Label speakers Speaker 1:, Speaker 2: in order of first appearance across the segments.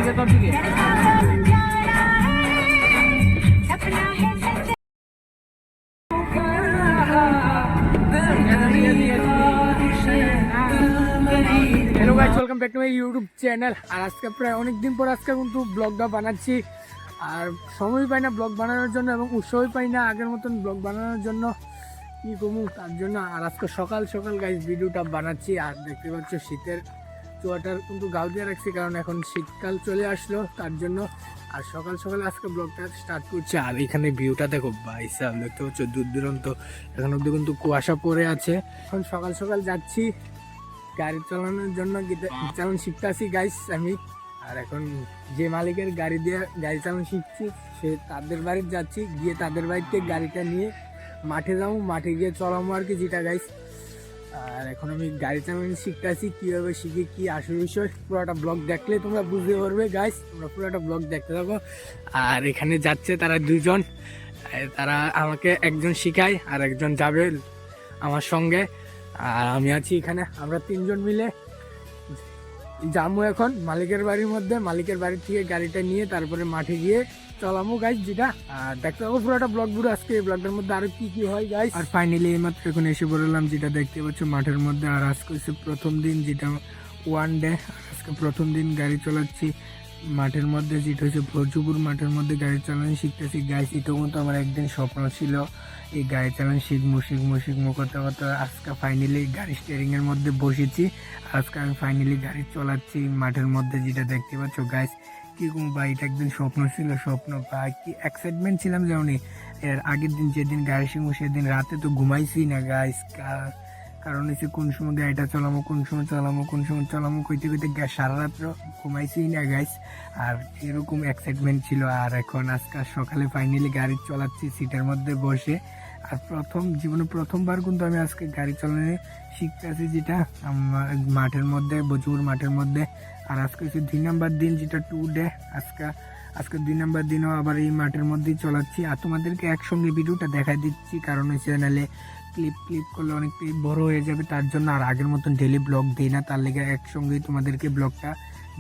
Speaker 1: ভেতর দিকে। Hello guys, welcome back to my YouTube channel. আর আজকে প্রায় অনেকদিন পর আজকে কিন্তু ব্লগটা বানাচ্ছি। আর সময় পাই না ব্লগ বানানোর জন্য এবং উৎসাহই পাই না আগের মতন ব্লগ বানানোর জন্য, কী করবো তার জন্য। আর আজকে সকাল সকাল গাইস ভিডিওটা বানাচ্ছি। আর দেখতে পাচ্ছ শীতের চুয়াটার কিন্তু গাও দিয়ে রাখছি, কারণ এখন শীতকাল চলে আসলো তার জন্য। আর সকাল সকাল আজকে ব্লগটা স্টার্ট করছি। আর এখানে ভিউটা দেখো ভাই সাহেব, দেখতে পাচ্ছ দূর দূরান্ত এখন অব্দি কিন্তু কুয়াশা পড়ে আছে। এখন সকাল সকাল যাচ্ছি গাড়ি চালানোর জন্য, চালান শিখতে আসি গাইস আমি। আর এখন যে মালিকের গাড়ি দিয়ে গাড়ি চালানো শিখছি সে তাদের বাড়িতে যাচ্ছি, গিয়ে তাদের বাড়িতে গাড়িটা নিয়ে মাঠে যাবো, মাঠে গিয়ে চলাবো আর কি যেটা গাইস। আর এখন আমি গাড়ি চালানো শিখতে আসি, কীভাবে শিখি কী আসল বিষয় পুরোটা ব্লগ দেখলে তোমরা বুঝতে পারবে গাইস। তোমরা পুরোটা ব্লগ দেখতে থাকো। আর এখানে যাচ্ছে তারা দুজন, তারা আমাকে একজন শিখায় আর একজন যাবে আমার সঙ্গে। আর আমি আছি এখানে, আমরা তিনজন মিলে যাবো এখন মালিকের বাড়ির মধ্যে। মালিকের বাড়ি থেকে গাড়িটা নিয়ে তারপরে মাঠে গিয়ে চলামো গাইস যেটা। আর দেখতে পাবো পুরোটা ব্লগ পুরো আজকে এই ব্লগটার মধ্যে আরো কি কি হয় গাইস। আর ফাইনালি এইমাত্র এখন এসে পড়লাম যেটা দেখতে পাচ্ছ মাঠের মধ্যে। আর আজকে হচ্ছে প্রথম দিন, যেটা ওয়ান ডে। আজকে প্রথম দিন গাড়ি চালাচ্ছি মাঠের মধ্যে, যেটা হচ্ছে ভরজুপুর মাঠের মধ্যে গাড়ি চালানো শিখতেছি গাইস। এটা কিন্তু আমার একদিন স্বপ্ন ছিল এই গাড়ি চালানো শিখবো করতে করতে আজকে ফাইনালি গাড়ি স্টিয়ারিং এর মধ্যে বসেছি। আজকে আমি ফাইনালি গাড়ি চালাচ্ছি মাঠের মধ্যে, যেটা দেখতে পাচ্ছ গাইস। কি বা এটা একদিন স্বপ্ন ছিল, স্বপ্ন বা কি এক্সাইটমেন্ট ছিলাম যেমন। এর আগের দিন যেদিন গাড়ি শিখবো সেদিন রাতে তো ঘুমাইছি না গাইস, কারণ হচ্ছে কোন সময় গাড়িটা চালামো, কোন সময় চালামো কইতে সারা রাত্র ঘুমাইছি না গাইস। আর এরকম এক্সাইটমেন্ট ছিল। আর এখন আজকে সকালে ফাইনালি গাড়ি চালাচ্ছি সিটের মধ্যে বসে। আর জীবনে প্রথমবার কিন্তু আমি আজকে গাড়ি চালানো শিখতে আছি, যেটা মাঠের মধ্যে, বজুর মাঠের মধ্যে। আর আজকে হচ্ছে 2 নাম্বার দিন, যেটা 2 ডে। আজকে 2 নাম্বার দিনও আবার এই মাঠের মধ্যেই চালাচ্ছি। আর তোমাদেরকে একসঙ্গে ভিডিওটা দেখাই দিচ্ছি, কারণ হচ্ছে নাহলে ক্লিপ করলে অনেকটাই বড় হয়ে যাবে তার জন্য। আর আগের মতন ডেলি ব্লগ দিই না, তার লেগে একসঙ্গেই তোমাদেরকে ব্লগটা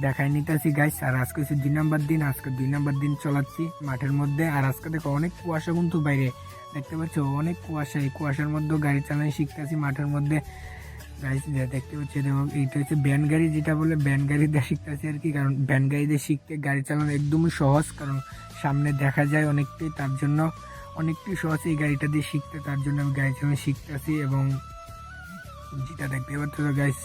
Speaker 1: দেখাই নিতেছি গাইস। আর আজকে হচ্ছে 2 নাম্বার দিন, আজকে 2 নাম্বার দিন চালাচ্ছি মাঠের মধ্যে। আর আজকে দেখো অনেক কুয়াশা কিন্তু বাইরে, দেখতে পাচ্ছ অনেক কুয়াশা। এই কুয়াশার মধ্যেও গাড়ি চালানো শিখতেছি মাঠের মধ্যে গাইস। দেখতে পাচ্ছি দেখো, এইটা হচ্ছে ব্যান গাড়ি, যেটা বলে ব্যান গাড়ি দিয়ে শিখতেছি আর কি। কারণ ব্যান গাড়ি দিয়ে শিখতে গাড়ি চালানো একদমই সহজ, কারণ সামনে দেখা যায় অনেকটাই, তার জন্য অনেকটাই সহজ এই গাড়িটা দিয়ে শিখতে। তার জন্য আমি গাড়ি চালানো শিখতেছি। এবং যেটা দেখতে পাচ্ছ গাইস,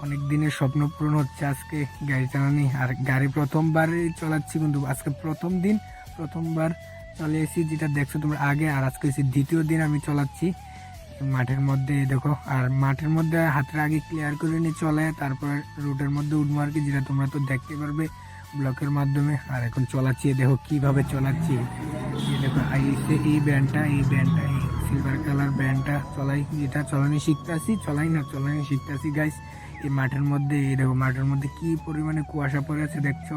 Speaker 1: অনেক দিনের স্বপ্ন পূরণ হচ্ছে আজকে গাড়ি চালানি। আর গাড়ি প্রথমবার চালাচ্ছি কিন্তু আজকে প্রথম দিন, প্রথমবার চলে এসেছি যেটা দেখছো তোমরা আগে। আর আজকে হচ্ছে দ্বিতীয় দিন আমি চালাচ্ছি মাঠের মধ্যে দেখো। আর মাঠের মধ্যে হাতের আগে ক্লিয়ার করে নিয়ে চলে, তারপর রোডের মধ্যে উঠবো আর কি, যেটা তোমরা তো দেখতে পারবে ব্লকের মাধ্যমে। আর এখন চালাচ্ছি দেখো কিভাবে চালাচ্ছি। দেখো এই ব্যান্ডটা এই সিলভার কালার ব্যান্ডটা চলাই, যেটা চালানি শিখতে আসি গাইস এই মাঠের মধ্যে। এই দেখো মাঠের মধ্যে কি পরিমাণে কুয়াশা পড়ে আছে দেখছো।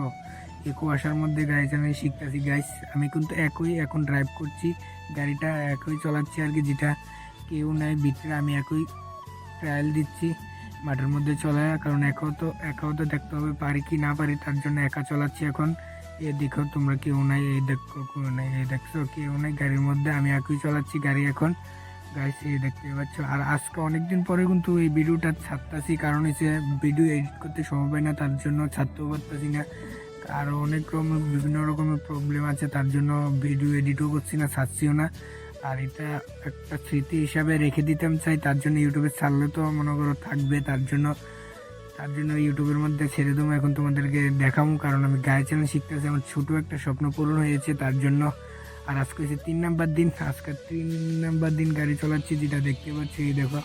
Speaker 1: এই কুয়াশার মধ্যে গাড়ি চালানো শিখতেছি গাইস। আমি কিন্তু এখন ড্রাইভ করছি গাড়িটা, একই চালাচ্ছি আর কি, যেটা কেউ নাই ভিতরে, আমি একই ট্রায়াল দিচ্ছি মাঠের মধ্যে চলা। কারণ একাও তো দেখতে হবে পারি কি না পারি, তার জন্য একা চালাচ্ছি এখন। দেখো তোমরা কেউ নাই, দেখছো কেউ নাই গাড়ির মধ্যে, আমি একই চালাচ্ছি গাড়ি এখন গাইস, দেখতে পাচ্ছ। আর আজকে অনেকদিন পরে কিন্তু এই ভিডিওটা ছাড়তেছি, কারণ হচ্ছে ভিডিও এডিট করতে সময় পাই না, তার জন্য ছাড়তেও পারতেছি না। আরও বিভিন্ন রকমের প্রবলেম আছে, তার জন্য ভিডিও এডিটও করছি না, ছাড়ছিও না। আর এটা একটা স্মৃতি হিসাবে রেখে দিতাম চাই, তার জন্য ইউটিউবে ছাড়লে তো মনে করো থাকবে, তার জন্য ইউটিউবের মধ্যে ছেড়ে দেবো এখন তোমাদেরকে দেখাবো। কারণ আমি গাড়ি চালানো শিখতেছি, আমার ছোটো একটা স্বপ্ন পূরণ হয়েছে তার জন্য। আর আজকে হচ্ছে 3 নাম্বার দিন, আজকে 3 নাম্বার দিন গাড়ি চালাচ্ছি, যেটা দেখতে পাচ্ছি। এই দেখো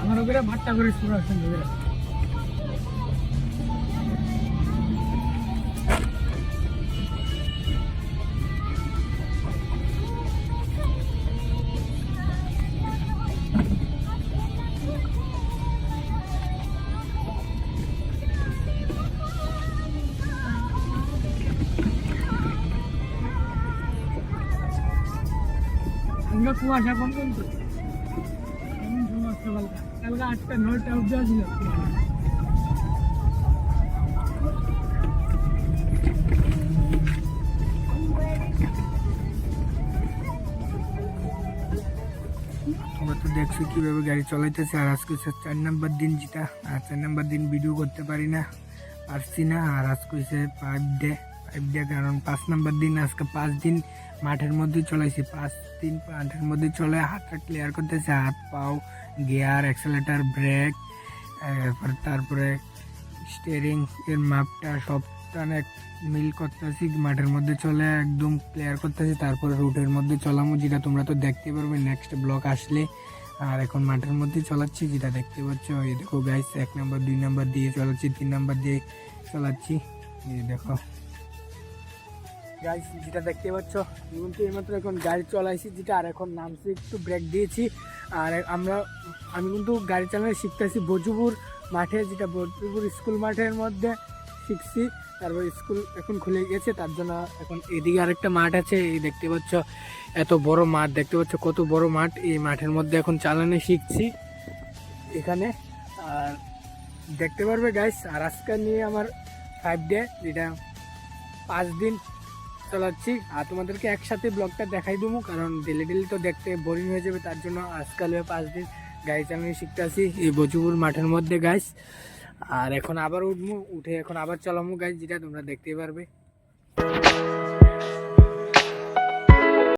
Speaker 1: আমার ওপরে ভাট্টা করে শুরু আসেন। আমরা কুয়াশা কম কিন্তু কালকে 8টা 9টা অবধি আসছিল। তোমরা তো দেখছো কীভাবে গাড়ি চলাইতেছে। আর আজকে হচ্ছে 4 নাম্বার দিন, যেটা আর 4 নাম্বার দিন ভিডিও করতে পারছি না। আর আজকে হচ্ছে 5 ডে কারণ 5 নাম্বার দিন। আজকে 5 দিন মাঠের মধ্যে চলাইছি, 5 দিন মাঠের মধ্যে চলে হাতটা ক্লিয়ার করতেছে, হাত পাও, গিয়ার, অ্যাক্সেলেটার, ব্রেক, তারপরে স্টিয়ারিং এর মাপটা সবটা অনেক মিল করতেছি, মাঠের মধ্যে চলে একদম ক্লিয়ার করতেছি। তারপরে রুটের মধ্যে চলামো, যেটা তোমরা তো দেখতে পারবে নেক্সট ব্লক আসলে। আর এখন মাঠের মধ্যে চলাচ্ছি, যেটা দেখতে পাচ্ছ। এই দেখো গাইস, 1 নাম্বার 2 নাম্বার দিয়ে চলাচ্ছি, 3 নাম্বার দিয়ে চলাচ্ছি। এই দেখো গাইস, যেটা দেখতে পাচ্ছ কিন্তু এইমাত্র এখন গাড়ি চলাইছি যেটা, আর এখন নামছি, একটু ব্রেক দিয়েছি। আর আমি কিন্তু গাড়ি চালানো শিখতেছি বজুপুর মাঠে, যেটা বজুপুর স্কুল মাঠের মধ্যে শিখছি। তারপর স্কুল এখন খুলে গেছে, তার জন্য এখন এদিকে আরেকটা মাঠ আছে, এই দেখতে পাচ্ছ এত বড় মাঠ, দেখতে পাচ্ছ কত বড় মাঠ। এই মাঠের মধ্যে এখন চালানো শিখছি এখানে, আর দেখতে পারবে গাইস। আর আজকে নিয়ে আমার 5 ডে, যেটা 5 দিন চালাচ্ছি। আর তোমাদেরকে একসাথে ব্লগটা দেখাই দেবো, কারণ ডেলি তো দেখতে বোরিং হয়ে যাবে, তার জন্য আজকাল 5 দিন গাড়ি চালানো শিখতে আসি এই বজুপুর মাঠের মধ্যে গাইস। আর এখন আবার উঠবো, উঠে এখন আবার চালাবো গাইস, যেটা তোমরা দেখতেই পারবে।